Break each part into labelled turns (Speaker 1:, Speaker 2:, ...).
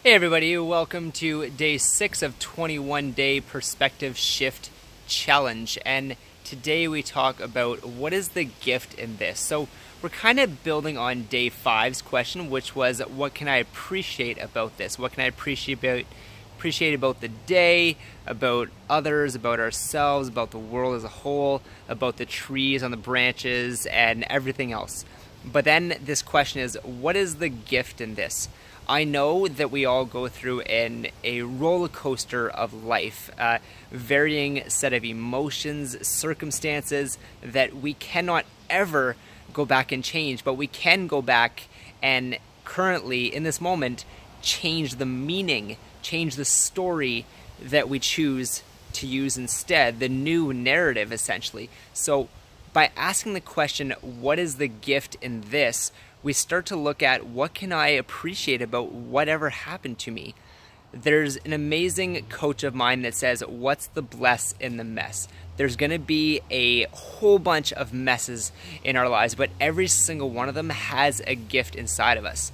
Speaker 1: Hey everybody, welcome to day 6 of 21 day perspective shift challenge. And today we talk about what is the gift in this. So we're kind of building on day 5's question, which was what can I appreciate about this? What can I appreciate about the day, about others, about ourselves, about the world as a whole, about the trees on the branches and everything else. But then this question is, what is the gift in this? I know that we all go through a roller coaster of life, varying set of emotions, circumstances that we cannot ever go back and change, but we can go back and currently, in this moment, change the meaning, change the story that we choose to use instead, the new narrative essentially. So by asking the question, what is the gift in this, we start to look at what can I appreciate about whatever happened to me. There's an amazing coach of mine that says, what's the bless in the mess? There's going to be a whole bunch of messes in our lives, but every single one of them has a gift inside of us,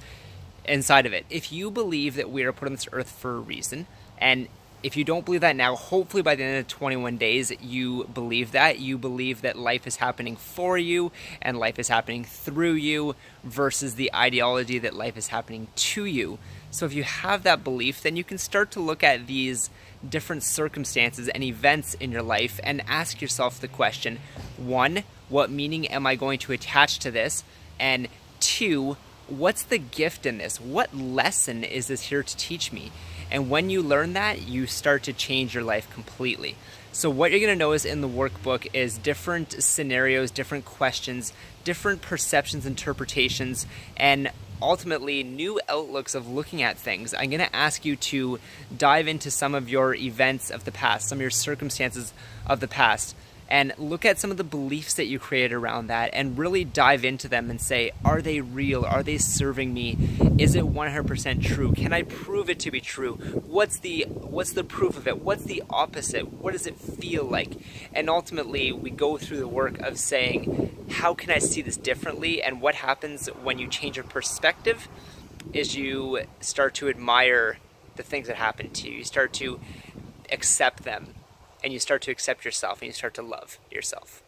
Speaker 1: inside of it. If you believe that we are put on this earth for a reason, and if you don't believe that now, hopefully by the end of 21 days, you believe that. You believe that life is happening for you and life is happening through you versus the ideology that life is happening to you. So if you have that belief, then you can start to look at these different circumstances and events in your life and ask yourself the question, 1, what meaning am I going to attach to this? And 2, what's the gift in this? What lesson is this here to teach me? And when you learn that, you start to change your life completely. So what you're going to notice in the workbook is different scenarios, different questions, different perceptions, interpretations, and ultimately new outlooks of looking at things. I'm going to ask you to dive into some of your events of the past, some of your circumstances of the past, and look at some of the beliefs that you created around that and really dive into them and say, are they real? Are they serving me? Is it 100% true? Can I prove it to be true? What's the proof of it? What's the opposite? What does it feel like? And ultimately, we go through the work of saying, how can I see this differently? And what happens when you change your perspective is you start to admire the things that happen to you. You start to accept them. And you start to accept yourself and you start to love yourself.